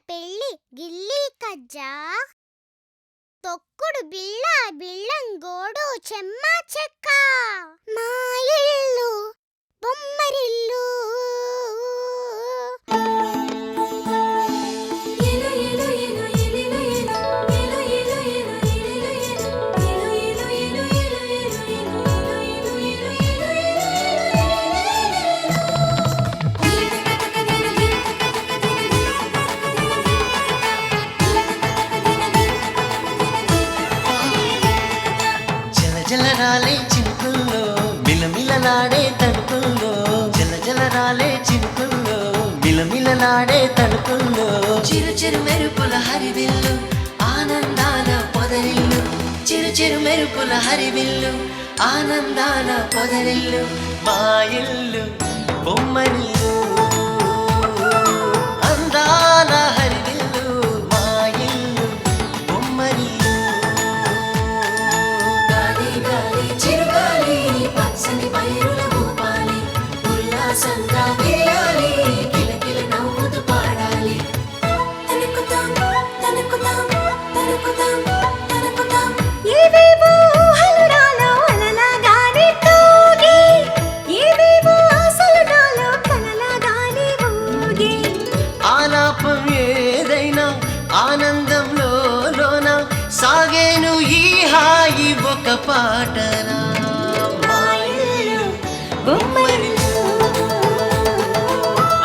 పెళ్ళి గిల్లీ కజ్జా తొక్కుడు బిళ్ళ బిళ్ళంగోడు చెమ్మ చెక్క మా ఇల్లు బొమ్మరిల్లు జలరాలే చినుకుల్లో మిలమిలలాడే తడుకుల్లో జలరాలే చినుకుల్లో మిలమిలలాడే తడుకుల్లో చిరు చిరు మెరుపుల హరివిల్లు ఆనందాల పొదరిల్లు చిరు చిరు మెరుపుల హరివిల్లు ఆనందాల పొదరిల్లు మా ఇల్లు బొమ్మరిల్లు అందాల హరివిల్లు మా ఇల్లు బొమ్మరిల్లు పచ్చని పైరుల భూపాలి ఉల్లాసంగా వేయాలి కిలకిల నవ్వుతూ పాడాలి తనుకుతాం తనుకుతాం తనుకుతాం తనుకుతాం ఏవేవో ఊహలు నాలో అలలాగానే తూగి ఏవేవో ఆశలు నాలో కలలాగానే ఊగి ఆలాపం ఏదైనా ఆనందంలో లోన సాగేను ఈ హాయి ఒక పాటరా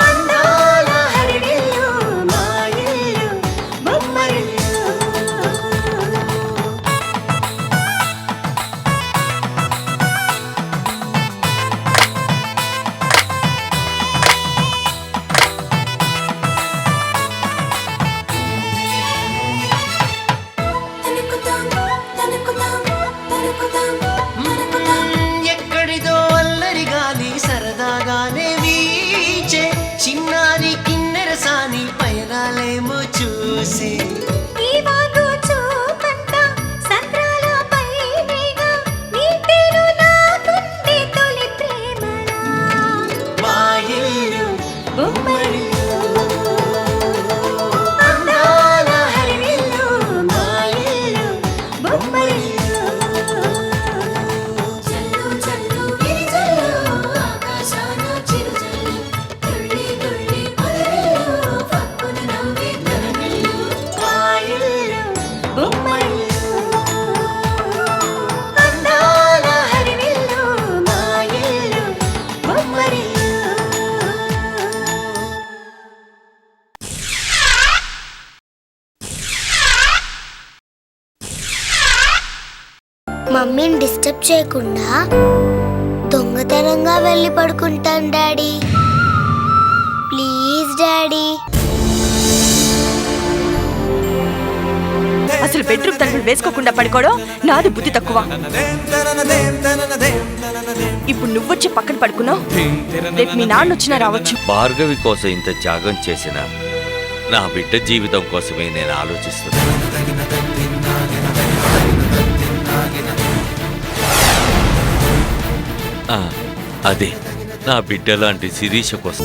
అందాల హరివిల్లు మా ఇల్లు బొమ్మరిల్లు తనుకుతాం తనుకుతాం తనుకుతాం సరదాగానే వీచే చిన్నారి కిన్నెరసాని పయనాలేమో చూసి మా ఇల్లు బొమ్మరిల్లు అందాల హరివిల్లు మా ఇల్లు బొమ్మరిల్లు మమ్మీని డిస్టర్బ్ చేయకుండా దొంగతనంగా వెళ్ళి పడుకుంటాను డాడీ. Please daddy. అసలు బెడ్రూమ్ తలుపులు వేసుకోకుండా పడుకోవడం నాది బుద్ధి తక్కువ. ఇప్పుడు నువ్వొచ్చి పక్కన పడుకున్నావు, రేపు మీ నాన్న వచ్చినా రావచ్చు. భార్గవి కోసం ఇంత త్యాగం చేసిన నా బిడ్డ జీవితం కోసమే నేను ఆలోచిస్తున్నాను. అదే నా బిడ్డ లాంటి శిరీష కోసం.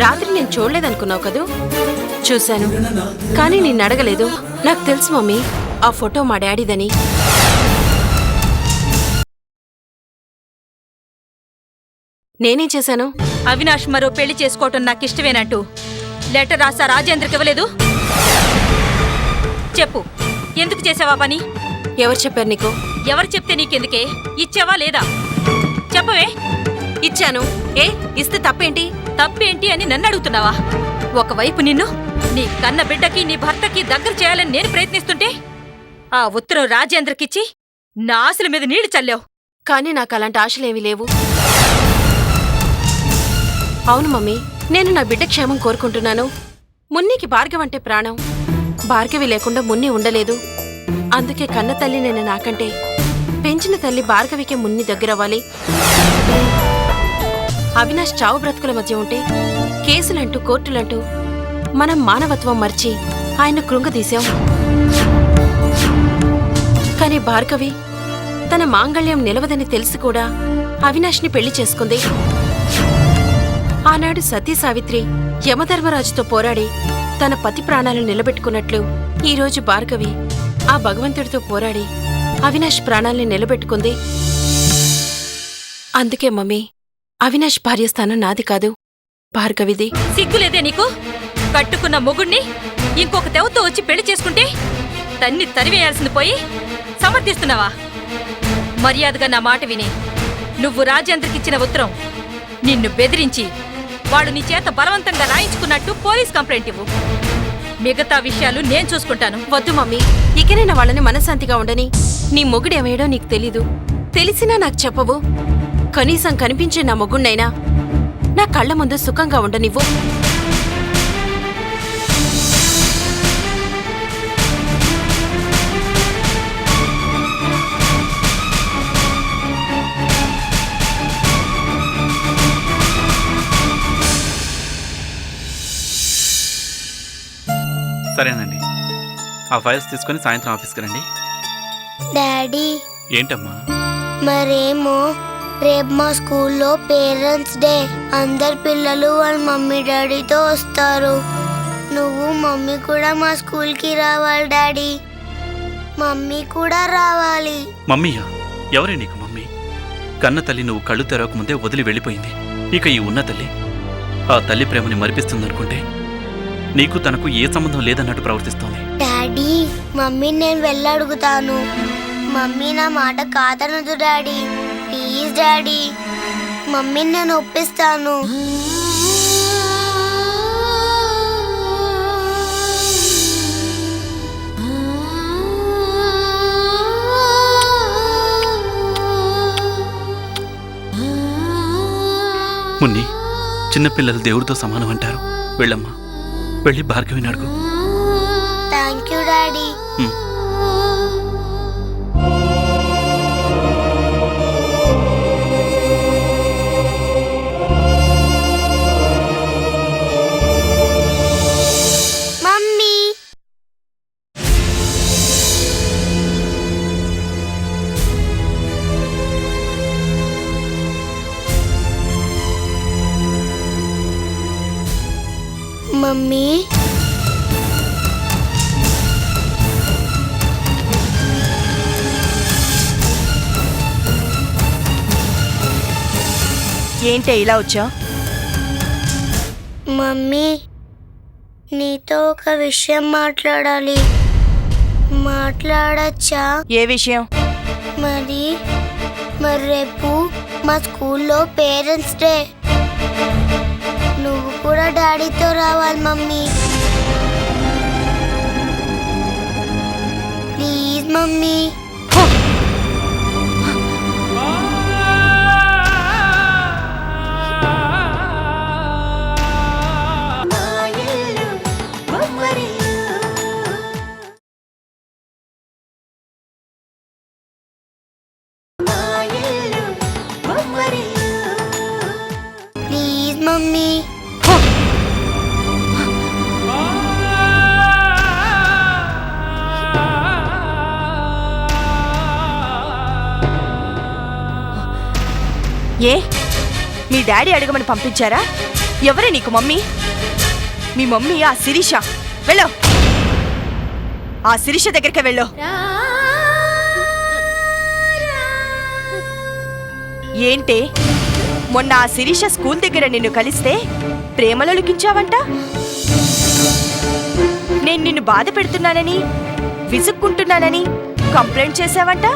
రాత్రి నేను చూడలేదనుకున్నావు కదూ? చూశాను, కానీ నిన్ను అడగలేదు. నాకు తెలుసు మమ్మీ, ఆ ఫోటో మా డాడీదని. నేనేం చేశాను? అవినాష్ మరో పెళ్లి చేసుకోవటం నాకిష్టమేనంటూ లెటర్ రాసా రాజేంద్రకి ఇవ్వలేదు? చెప్పు, ఎందుకు చేసావా పని? ఎవరు చెప్పారు నీకు? ఎవరు చెప్తే నీకెందుకే? ఇచ్చావా లేదా? చెప్పవే. ఇచ్చాను. ఏ ఇస్తే తప్పేంటి? తప్పేంటి అని నన్ను అడుగుతున్నావా? ఒకవైపు నిన్ను నీ కన్న బిడ్డకి నీ భర్తకి దగ్గర చేయాలని నేను ప్రయత్నిస్తుంటే ఆ ఉత్తరం రాజేంద్రకిచ్చి నా ఆశల మీద నీళ్లు చల్లావు. కానీ నాకు అలాంటి ఆశలేమీ లేవు. అవును మమ్మీ, నేను నా బిడ్డ క్షేమం కోరుకుంటున్నాను. మున్నికి భార్గవి అంటే ప్రాణం. భార్గవి లేకుండా మున్ని ఉండలేదు. అందుకే కన్న తల్లి నేను నాకంటే పెంచిన తల్లి భార్గవికే మున్ని దగ్గరవ్వాలి. అవినాష్ చావు బ్రతుకుల మధ్య ఉంటే కేసులంటూ కోర్టులంటూ మనం మానవత్వం మర్చి ఆయన కృంగదీశాం. కాని భార్గవి తన మాంగళ్యం నిలవదని తెలిసి కూడా అవినాష్ని పెళ్లి చేసుకుంది. ఆనాడు సతీ సావిత్రి యమధర్మరాజుతో పోరాడి తన పతి ప్రాణాలు నిలబెట్టుకున్నట్లు ఈరోజు భార్గవి ఆ భగవంతుడితో పోరాడి అవినాష్ ప్రాణాల్ని నిలబెట్టుకుంది. అందుకే మమ్మీ, అవినాష్ భార్యస్థానం నాది కాదు, భార్గవిది. సిగ్గులేదే నీకు? కట్టుకున్న మొగుణ్ణి ఇంకొక తెవతో వచ్చి పెళ్లి చేసుకుంటే తన్ని తరివేయాల్సింది పోయి సమర్థిస్తున్నావా? మర్యాదగా నా మాట విని నువ్వు రాజేంద్రకిచ్చిన ఉత్తరం నిన్ను బెదిరించి వాడు నీ చేత బలవంతంగా రాయించుకున్నట్టు పోలీస్ కంప్లైంట్ ఇవ్వు. మిగతా విషయాలు నేను చూసుకుంటాను. వద్దు మమ్మీ, ఇకనైనా వాళ్ళని మనశ్శాంతిగా ఉండని. నీ మొగుడేమయ్యాడో నీకు తెలీదు, తెలిసినా నాకు చెప్పవు. కనీసం కనిపించే నా మొగుణ్ణైనా నా కళ్ల ముందు సుఖంగా ఉండనివ్వు. సరేనండి, ఆ ఫైల్స్ తీసుకుని సాయంత్రం ఆఫీస్కి రండి. డాడీ, ఏంటమ్మా? మరేమో రేపు మా స్కూల్లో పేరెంట్స్ డే. అందరు పిల్లలు వాళ్ళ మమ్మీ డాడీతో వస్తారు. నువ్వు మమ్మీ కూడా మా స్కూల్కి రావాలి డాడీ. మమ్మీ కూడా రావాలి. మమ్మీయా? ఎవరే నీకు మమ్మీ? కన్న తల్లి నువ్వు కళ్ళు తెరవకముందే వదిలి వెళ్ళిపోయింది. ఇక ఈ ఉన్న తల్లి ఆ తల్లి ప్రేమని మరిపిస్తుందనుకుంటే నీకు తనకు ఏ సంబంధం లేదన్నట్టు ప్రవర్తిస్తోంది. డాడీ, మమ్మీని నేను వెళ్ళడుగుతాను. మమ్మీ నా మాట కాదనదు డాడీ. ప్లీజ్ డాడీ, మమ్మీని నేను ఒప్పిస్తాను. మున్ని, చిన్నపిల్లలు దేవుడితో సమానం అంటారు. వెళ్ళమ్మా, వెళ్ళి భార్గవిని అడుగు. Thank you daddy. Mummy, mummy, ఏంటే ఇలా వచ్చా? మమ్మీ, నీతో ఒక విషయం మాట్లాడాలి. మాట్లాడచ్చా? ఏ విషయం? మరి రేపు మా స్కూల్లో పేరెంట్స్ డే. నువ్వు కూడా డాడీతో రావాలి mummy. Please mummy. Please mummy. ఏ, మీ డాడీ అడగమని పంపించారా? ఎవరే నీకు మమ్మీ? మీ మమ్మీ ఆ శిరీష. వెళ్ళు, ఆ శిరీష దగ్గరికి వెళ్ళు. ఏంటే, మొన్న ఆ శిరీష స్కూల్ దగ్గర నిన్ను కలిస్తే ప్రేమలో లిఖించావంట. నేను నిన్ను బాధ పెడుతున్నానని, విసుక్కుంటున్నానని కంప్లైంట్ చేశావంట.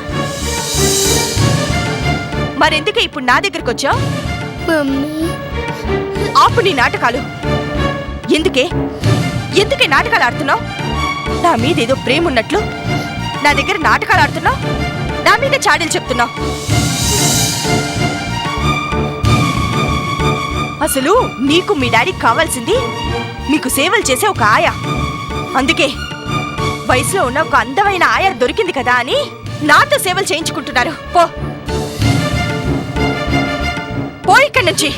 మరెందుకే ఇప్పుడు నా దగ్గరకు వచ్చావు? మమ్మీ, ఆపు నీ నాటకాలు. ఎందుకే నాటకాలు ఆడుతున్నావు? నా మీద ఏదో ప్రేమ ఉన్నట్లు నా దగ్గర నాటకాలు ఆడుతున్నావు. నా మీద చాడీలు చెప్తున్నావు. అసలు నీకు మీ డాడీకి కావాల్సింది మీకు సేవలు చేసే ఒక ఆయా. అందుకే వయసులో ఉన్న ఒక అందమైన ఆయా దొరికింది కదా అని నాతో సేవలు చేయించుకుంటున్నారు. పో ఇక్కడి నుంచి.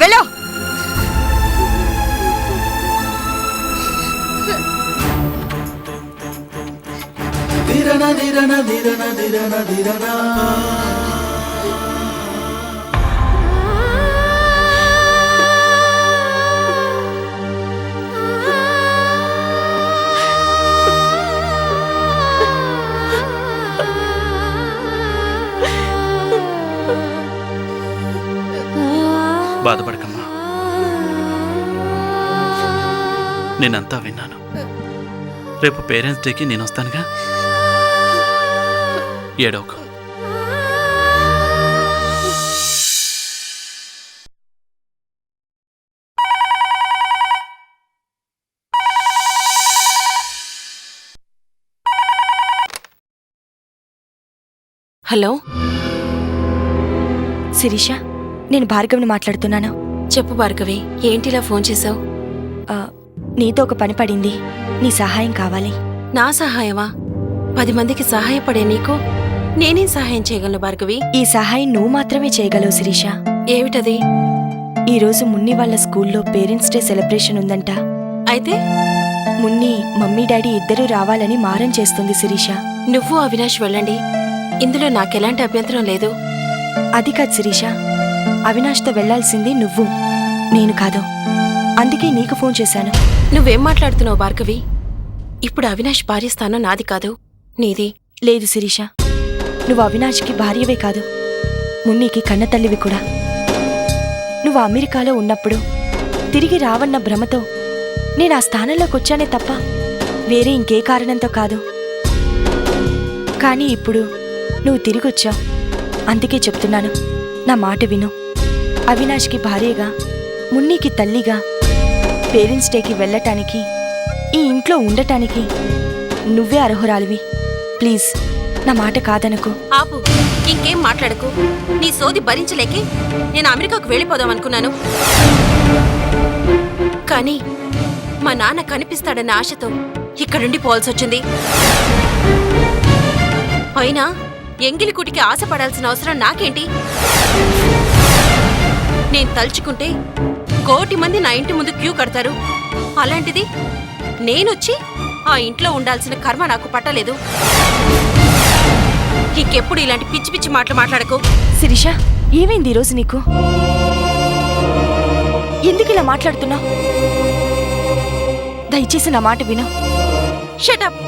వెళ్ళు. ధిరన ధిరన ధిరన ధిరన ధిరనా బాధపడకమ్మా, నేనంతా విన్నాను. రేపు పేరెంట్స్ డేకి నేను వస్తానుగా, ఏడవకు. హలో, శిరీష, నేను భార్గవిని మాట్లాడుతున్నాను. చెప్పు భార్గవి, ఏంటిలా ఫోన్ చేశావు? నీతో ఒక పని పడింది, నీ సహాయం కావాలి. నా సహాయమా? 10 మందికి సహాయపడే నీకు నేనేం సహాయం చేయగలను భార్గవి? ఈ సహాయం నువ్వు మాత్రమే చేయగలవు శిరీష. ఏమిటది? ఈరోజు మున్ని వాళ్ళ స్కూల్లో పేరెంట్స్ డే సెలబ్రేషన్ ఉందంట. అయితే మున్ని మమ్మీ డాడీ ఇద్దరూ రావాలని మారం చేస్తుంది శిరీష. నువ్వు అవినాష్ వెళ్ళండి, ఇందులో నాకెలాంటి అభ్యంతరం లేదు. అది కాదు శిరీష, అవినాష్తో వెళ్లాల్సింది నువ్వు, నేను కాదు. అందుకే నీకు ఫోన్ చేశాను. నువ్వేం మాట్లాడుతున్నావు భార్గవి? ఇప్పుడు అవినాష్ భార్య స్థానం నాది కాదు, నీది. లేదు శిరీష, నువ్వు అవినాష్కి భార్యవే కాదు, మున్నీకి కన్నతల్లివి కూడా. నువ్వు అమెరికాలో ఉన్నప్పుడు తిరిగి రావన్న భ్రమతో నేను ఆ స్థానంలోకి వచ్చానే తప్ప వేరే ఇంకే కారణంతో కాదు. కానీ ఇప్పుడు నువ్వు తిరిగొచ్చావు, అందుకే చెప్తున్నాను, నా మాట విను. అవినాష్కి భార్యగా, మున్నీకి తల్లిగా పేరెంట్స్ డేకి వెళ్ళటానికి, ఈ ఇంట్లో ఉండటానికి నువ్వే అర్హురాలివి. ప్లీజ్ నా మాట కాదనుకో. ఆపు, ఇంకేం మాట్లాడకు. నీ సోది భరించలేకే నేను అమెరికాకు వెళ్ళిపోదామనుకున్నాను. కానీ మా నాన్న కనిపిస్తాడన్న ఆశతో ఇక్కడుండి పోవాల్సొచ్చింది. అయినా ఎంగిలికుటికి ఆశపడాల్సిన అవసరం నాకేంటి? నేను తలుచుకుంటే 1,000,000 మంది నా ఇంటి ముందు క్యూ కడతారు. అలాంటిది నేనొచ్చి ఆ ఇంట్లో ఉండాల్సిన కర్మ నాకు పట్టలేదు. ఇంకెప్పుడు ఇలాంటి పిచ్చి పిచ్చి మాటలు మాట్లాడకు. శిరీష, ఏమైంది ఈరోజు నీకు? ఎందుకు ఇలా మాట్లాడుతున్నావు? దయచేసి నా మాట విను. షటప్,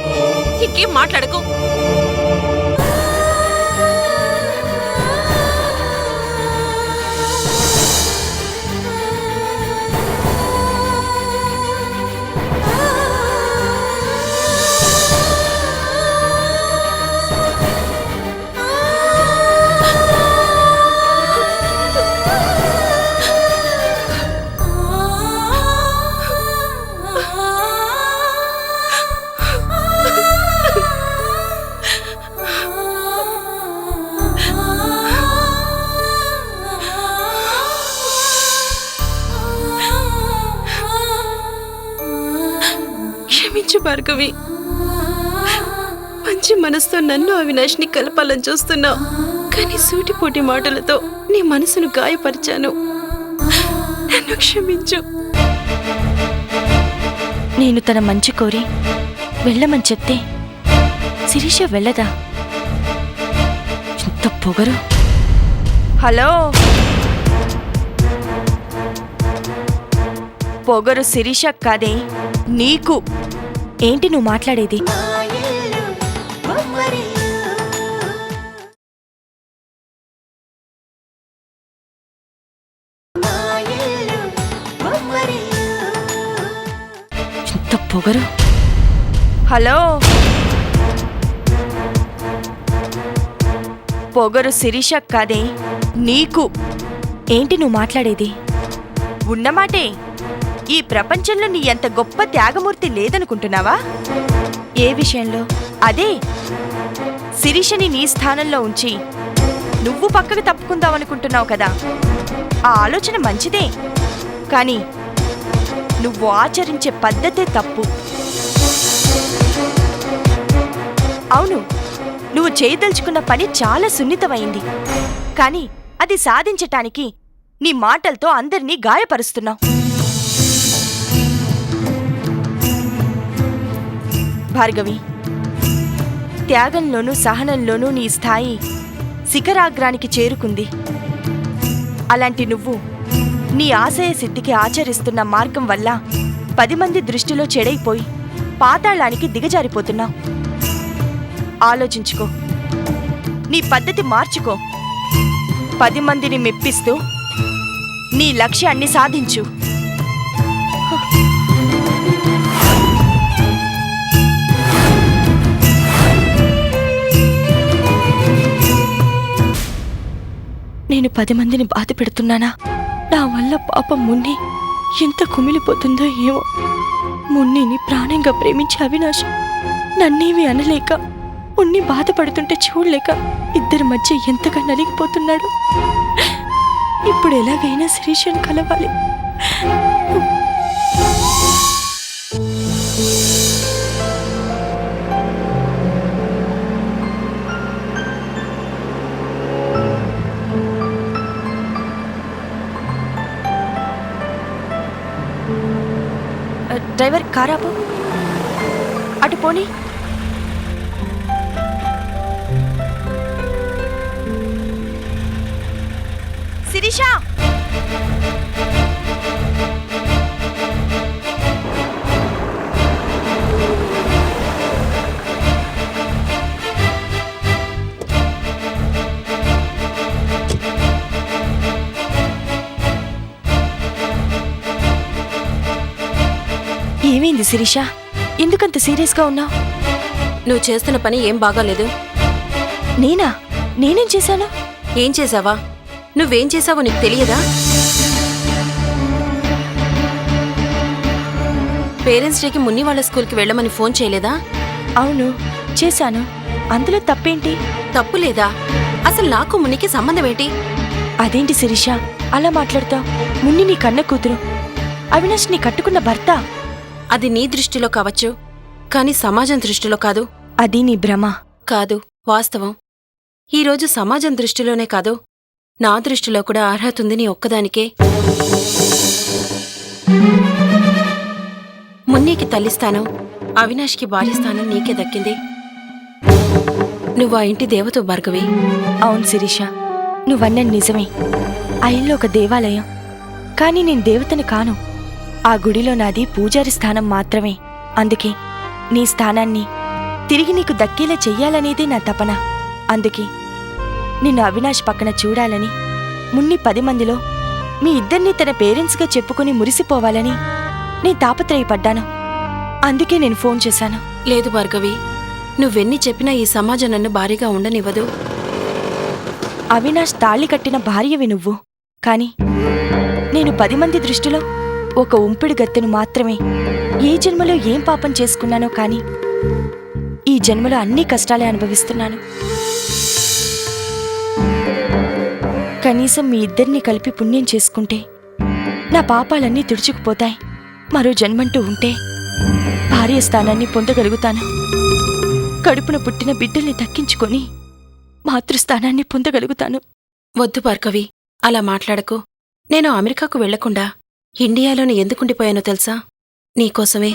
ఇంకేం మాట్లాడకు. క్షమించు భార్గవి, మంచి మనసుతో నన్ను అవినాష్ని కలపాలని చూస్తున్నావు, కానీ సూటిపోటి మాటలతో నీ మనసును గాయపరిచాను. నన్ను క్షమించు. నేను తన మంచి కోరి వెళ్ళమని చెప్తే శిరీష వెళ్ళదా? ఎంత పొగరు! హలో, పొగరు శిరీష కాదే, నీకు. ఏంటి నువ్వు మాట్లాడేది? ఎంత పొగరు! హలో, పొగరు శిరీష కాదే, నీకు. ఏంటి నువ్వు మాట్లాడేది? ఉన్నమాటే, ఈ ప్రపంచంలో నీ ఎంత గొప్ప త్యాగమూర్తి లేదనుకుంటున్నావా? ఏ విషయంలో? అదే, శిరీషని నీ స్థానంలో ఉంచి నువ్వు పక్కకు తప్పుకుందామనుకుంటున్నావు కదా. ఆ ఆలోచన మంచిదే, కానీ నువ్వు ఆచరించే పద్ధతే తప్పు. అవును, నువ్వు చేయదలుచుకున్న పని చాలా సున్నితమైంది, కానీ అది సాధించటానికి నీ మాటలతో అందరినీ గాయపరుస్తున్నావు. భార్గవి, త్యాగంలోనూ సహనంలోనూ నీ స్థాయి శిఖరాగ్రానికి చేరుకుంది. అలాంటి నువ్వు నీ ఆశయ సిద్ధికి ఆచరిస్తున్న మార్గం వల్ల 10 మంది దృష్టిలో చెడైపోయి పాతాళానికి దిగజారిపోతున్నావు. ఆలోచించుకో, నీ పద్ధతి మార్చుకో. 10 మందిని మెప్పిస్తూ నీ లక్ష్యాన్ని సాధించు. నేను 10 మందిని బాధ పెడుతున్నానా? నా వల్ల పాపం మున్ని ఎంత కుమిలిపోతుందో ఏమో. మున్నిని ప్రాణంగా ప్రేమించే అవినాష్ నన్నేమి అనలేక, మున్ని బాధపడుతుంటే చూడలేక ఇద్దరి మధ్య ఎంతగా నలిగిపోతున్నాడు. ఇప్పుడు ఎలాగైనా శిరీషను కలవాలి. డ్రైవర్ కారాపు, అటు పోనీ. శిరీష, ఏమైంది శిరీష? ఎందుకంత సీరియస్గా ఉన్నావు? నువ్వు చేస్తున్న పని ఏం బాగాలేదు. నేనేం చేశాను? ఏం చేశావా? నువ్వేం చేశావో నీకు తెలియదా? పేరెంట్స్ డేకి మున్ని వాళ్ళ స్కూల్కి వెళ్ళమని ఫోన్ చేయలేదా? అవును, చేశాను. అందులో తప్పేంటి? తప్పు లేదా? అసలు నాకు మునికి సంబంధం ఏంటి? అదేంటి శిరీష అలా మాట్లాడతావు? మున్ని నీ కన్న కూతురు, అవినాష్ నీ కట్టుకున్న భర్త. అది నీ దృష్టిలో కావచ్చు, కాని సమాజం దృష్టిలో కాదు. అది నీ భ్రమ. కాదు, వాస్తవం. ఈరోజు సమాజం దృష్టిలోనే కాదు, నా దృష్టిలో కూడా అర్హత ఉంది నీ ఒక్కదానికే. మున్నీకి తల్లిస్తాను, అవినాష్కి భార్యస్థానం నీకే దక్కింది. నువ్వు ఆ ఇంటి దేవత భార్గవి. అవును శిరీష, నువ్వన్నది నిజమే. ఆ ఇల్లు ఒక దేవాలయం, కానీ నేను దేవతని కాను. ఆ గుడిలో నాది పూజారి స్థానం మాత్రమే. అందుకే నీ స్థానాన్ని తిరిగి నీకు దక్కేలా చెయ్యాలనేదే నా తపన. అందుకే నిన్ను అవినాష్ పక్కన చూడాలని, మున్ని 10 మందిలో మీ ఇద్దరినీ తన పేరెంట్స్గా చెప్పుకుని మురిసిపోవాలని నీ తాపత్రయపడ్డాను. అందుకే నేను ఫోన్ చేశాను. లేదు భార్గవి, నువ్వెన్ని చెప్పినా ఈ సమాజం నన్ను భారీగా ఉండనివ్వదు. అవినాష్ తాళి కట్టిన భార్యవి నువ్వు, కాని నేను 10 మంది దృష్టిలో ఒక ఉంపిడి గత్తెను మాత్రమే. ఏ జన్మలో ఏం పాపం చేసుకున్నానో కాని ఈ జన్మలో అన్ని కష్టాలే అనుభవిస్తున్నాను. కనీసం మీ ఇద్దరిని కలిపి పుణ్యం చేసుకుంటే నా పాపాలన్నీ తుడుచుకుపోతాయి. మరో జన్మంటూ ఉంటే భార్య స్థానాన్ని పొందగలుగుతాను. కడుపున పుట్టిన బిడ్డల్ని దక్కించుకొని మాతృస్థానాన్ని పొందగలుగుతాను. వద్దు భార్గవి, అలా మాట్లాడకు. నేను అమెరికాకు వెళ్లకుండా ఇండియాలోనే ఎందుకుండిపోయానో తెలుసా? నీకోసమే.